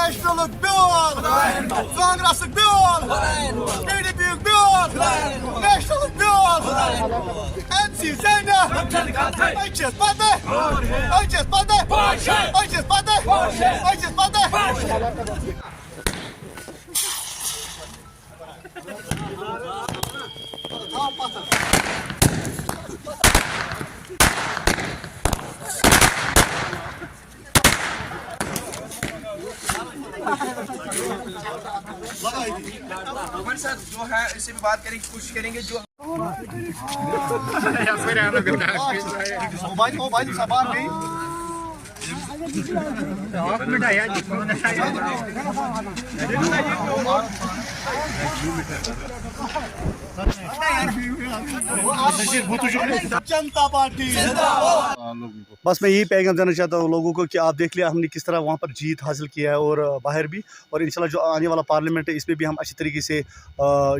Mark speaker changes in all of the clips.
Speaker 1: National'lık bir Kongress'lik bir PDP'lik bir National'lık bir NC sen de Ayçiz Parti Ayçiz Parti Ayçiz Parti Ayçiz Parti
Speaker 2: Mohammad साहब जो है इससे भी बात करेंगे कोशिश करेंगे जो
Speaker 1: मोबाइल सामान नहीं जनता पार्टी
Speaker 3: बस मैं यही पैगाम देना चाहता हूँ लोगों को कि आप देख लिया हमने किस तरह वहाँ पर जीत हासिल किया है और बाहर भी, और इंशाल्लाह जो आने वाला पार्लियामेंट है इसमें भी हम अच्छी तरीके से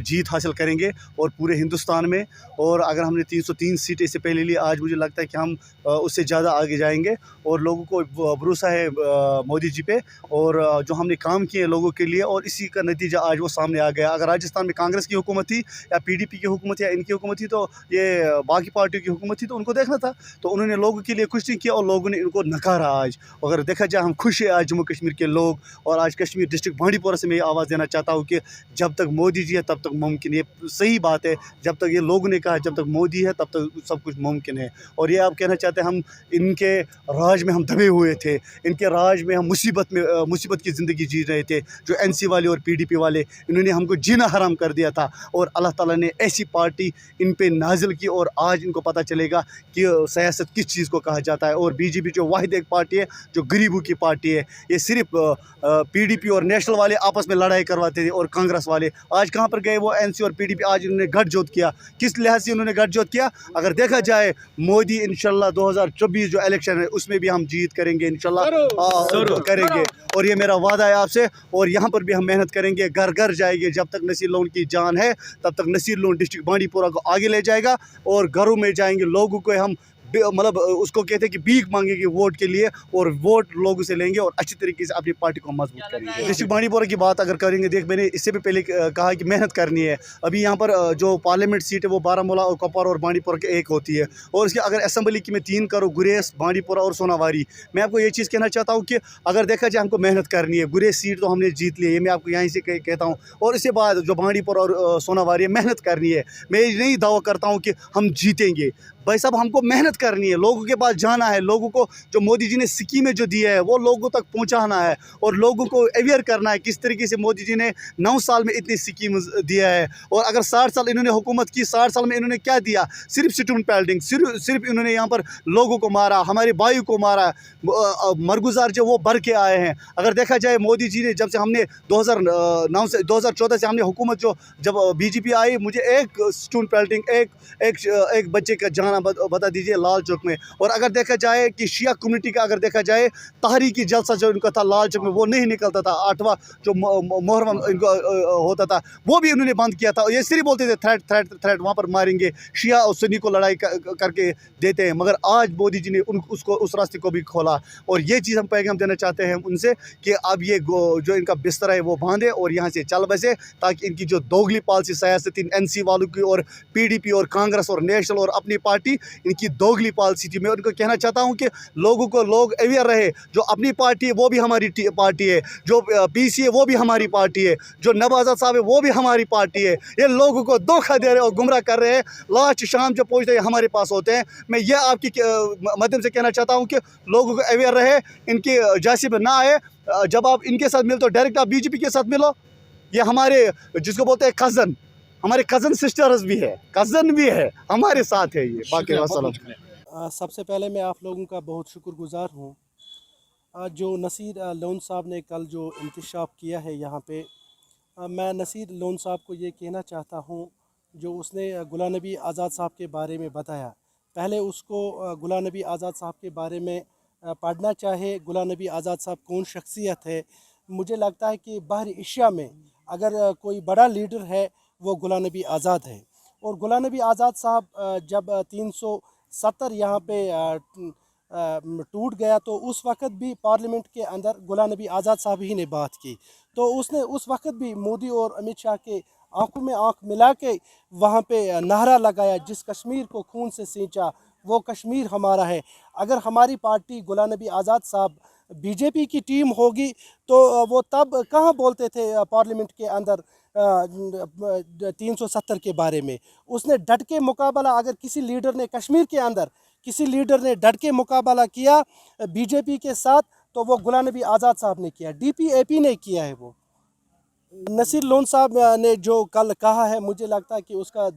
Speaker 3: जीत हासिल करेंगे और पूरे हिंदुस्तान में। और अगर हमने 303 सीटें इससे पहले ली, आज मुझे लगता है कि हम उससे ज़्यादा आगे जाएंगे और लोगों को भरोसा है मोदी जी पे, और जो हमने काम किए लोगों के लिए और इसी का नतीजा आज वो सामने आ गया। अगर राजस्थान में कांग्रेस की हुकूमत थी या PDP की हुकूमत या इनकी हुकूमत थी, तो ये बाकी पार्टियों की हुकूमत थी, तो उनको देखना था, तो उन्होंने लोगों के लिए कुछ नहीं किया और लोगों ने इनको नकारा। आज अगर देखा जाए हम खुश हैं आज जम्मू कश्मीर के लोग, और आज कश्मीर डिस्ट्रिक्ट बांडीपोरा से मैं ये आवाज़ देना चाहता हूँ कि जब तक मोदी जी है तब तक मुमकिन, ये सही बात है, जब तक ये लोगों ने कहा जब तक मोदी है तब तक सब कुछ मुमकिन है। और ये आप कहना चाहते हैं हम इनके राज में हम दबे हुए थे, इनके राज में हम मुसीबत की ज़िंदगी जी रहे थे। जो NC वाले और PDP वाले, इन्होंने हमको जीना हराम कर दिया था, और अल्लाह ताला ने ऐसी पार्टी इन पे नाजिल की, और आज इनको पता चलेगा कि सियासत किस चीज़ को कहा जाता है। और BJP जो वाहिद एक पार्टी है जो गरीबों की पार्टी है, ये सिर्फ PDP और नेशनल वाले आपस में लड़ाई करवाते थे और कांग्रेस वाले आज कहाँ पर गए वो NC और PDP, आज इन्होंने गठजोत किया। किस लिहाज से उन्होंने गठजोत किया? अगर देखा जाए मोदी इंशाल्लाह 2024 जो इलेक्शन है उसमें भी हम जीत करेंगे इंशाल्लाह करेंगे, और ये मेरा वादा है आपसे। और यहाँ पर भी हम मेहनत करेंगे, घर घर जाएंगे, जब तक नसीर लोन की जान है तब तक नसीर लोन डिस्ट्रिक्ट बांडीपोरा को आगे ले जाएगा, और घरों में जाएंगे, लोगों को हम मतलब उसको कहते हैं कि भीख मांगेंगे वोट के लिए, और वोट लोगों से लेंगे और अच्छी तरीके से अपनी पार्टी को मजबूत करेंगे। डिस्ट्रिक्ट बांडीपोरा की बात अगर करेंगे, देख मैंने इससे भी पहले कहा कि मेहनत करनी है। अभी यहाँ पर जो पार्लियामेंट सीट है वो बारामूला और कुपवारा और बांडीपोरा के एक होती है, और इसके अगर असम्बली की मैं 3 करूँ, गुरेज, बांडीपोरा और सोनावारी, मैं आपको ये चीज़ कहना चाहता हूँ कि अगर देखा जाए हमको मेहनत करनी है। गुरेज सीट तो हमने जीत ली है, ये मैं आपको यहीं से कहता हूँ, और इसके बाद जो बांडीपोरा और सोनावारी मेहनत करनी है। मैं नहीं दावा करता हूँ कि हम जीतेंगे, भाई साहब हमको मेहनत करनी है, लोगों के पास जाना है, लोगों को जो मोदी जी ने स्कीमें जो दी है वो लोगों तक पहुंचाना है, और लोगों को अवेयर करना है किस तरीके से मोदी जी ने 9 साल में इतनी स्कीम दिया है। और अगर 60 साल इन्होंने हुकूमत की, 60 साल में इन्होंने क्या दिया? सिर्फ स्टूडेंट पेल्डिंग, सिर्फ इन्होंने यहाँ पर लोगों को मारा, हमारे भाइयों को मारा, मरगुजार जो वो भर के आए हैं। अगर देखा जाए मोदी जी ने जब से हमने 2009 से 2014 से हमने हुकूमत जब BJP आई, मुझे एक स्टूडेंट पेल्टिंग एक बच्चे का जाना बता दीजिए लाल चौक में। और अगर देखा जाए कि शिया कम्युनिटी का अगर देखा जाए, तहरीकी जलसा जो इनका था लाल चौक में वो नहीं निकलता था, 8वां जो मुहर्रम इनको होता था वो भी उन्होंने बंद किया था। ये सिर्फ बोलते थे थ्रेट वहाँ पर मारेंगे, शिया और सुन्नी को लड़ाई करके देते हैं, मगर आज मोदी जी ने उसको उस रास्ते को भी खोला। और ये चीज़ हम पैगाम देना चाहते हैं उनसे कि अब ये जो इनका बिस्तर है वो बांधे और यहाँ से चल बसे, ताकि इनकी जो दोगली पॉलिसी सियासत NC वालों की और PDP और कांग्रेस और नेशनल और अपनी पार्टी, इनकी दोगली पॉलिसी थी। मैं उनको कहना चाहता हूं कि लोगों को लोग अवेयर रहे, जो अपनी पार्टी है वो भी हमारी पार्टी है, जो PC है वो भी हमारी पार्टी है, जो नवाब आज़ाद साहब है वो भी हमारी पार्टी है। ये लोगों को धोखा दे रहे और गुमराह कर रहे हैं, लास्ट शाम जब पहुंचते हैं हमारे पास होते हैं। मैं ये आपकी माध्यम से कहना चाहता हूं कि लोगों को अवेयर रहे, इनकी जासिब ना आए। जब आप इनके साथ मिलो तो डायरेक्ट आप BJP के साथ मिलो। ये हमारे जिसको बोलते हैं कज़न, हमारे कज़न सिस्टर्स भी है, कज़न भी है, हमारे साथ है ये। बाकी
Speaker 4: सबसे पहले मैं आप लोगों का बहुत शुक्रगुजार हूँ। जो नसीर लोन साहब ने कल जो इंतशाफ किया है यहाँ पे, मैं नसीर लोन साहब को ये कहना चाहता हूँ, जो उसने गुलाम नबी आज़ाद साहब के बारे में बताया, पहले उसको गुलाम नबी आज़ाद साहब के बारे में पढ़ना चाहे। गुलाम नबी आज़ाद साहब कौन शख्सियत है? मुझे लगता है कि बाहरी एशिया में अगर कोई बड़ा लीडर है वो गुलाम नबी आज़ाद है। और गुलाम नबी आज़ाद साहब जब 370 यहाँ पे टूट गया तो उस वक्त भी पार्लियामेंट के अंदर गुलाम नबी आज़ाद साहब ही ने बात की। तो उसने उस वक्त भी मोदी और अमित शाह के आंखों में आंख मिला के वहाँ पे नारा लगाया, जिस कश्मीर को खून से सींचा वो कश्मीर हमारा है। अगर हमारी पार्टी गुलाम नबी आज़ाद साहब बीजेपी की टीम होगी तो वो तब कहाँ बोलते थे पार्लियामेंट के अंदर 370 के बारे में। उसने डट के मुकाबला, अगर किसी लीडर ने कश्मीर के अंदर किसी लीडर ने डट के मुकाबला किया बीजेपी के साथ तो वो गुलाम नबी आज़ाद साहब ने किया, डीपीएपी ने किया है। वो नसीर लोन साहब ने जो कल कहा है, मुझे लगता है कि उसका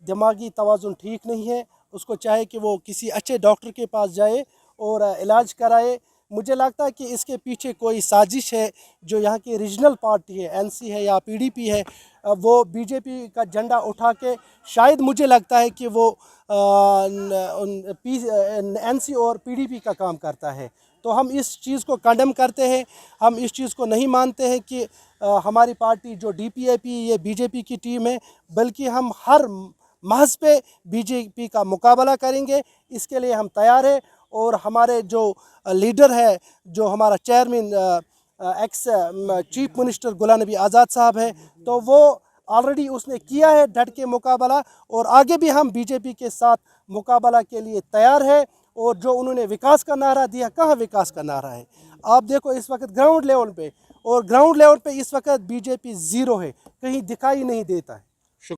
Speaker 4: दिमागी तवाज़ुन ठीक नहीं है। उसको चाहे कि वो किसी अच्छे डॉक्टर के पास जाए और इलाज कराए। मुझे लगता है कि इसके पीछे कोई साजिश है। जो यहाँ की रीजनल पार्टी है, एनसी है या पीडीपी है, वो बीजेपी का झंडा उठा के शायद मुझे लगता है कि वो एनसी और पीडीपी का काम करता है। तो हम इस चीज़ को कंडेम करते हैं। हम इस चीज़ को नहीं मानते हैं कि हमारी पार्टी जो डीपीएपी ये बीजेपी की टीम है, बल्कि हम हर महज पे बीजेपी का मुकाबला करेंगे। इसके लिए हम तैयार हैं। और हमारे जो लीडर है, जो हमारा chairman ex chief minister Ghulam Nabi Azad साहब है, तो वो ऑलरेडी उसने किया है डट के मुकाबला, और आगे भी हम बीजेपी के साथ मुकाबला के लिए तैयार है। और जो उन्होंने विकास का नारा दिया, कहाँ विकास का नारा है? आप देखो इस वक्त ग्राउंड लेवल पे, और ग्राउंड लेवल पे इस वक्त बीजेपी ज़ीरो है, कहीं दिखाई नहीं देता है।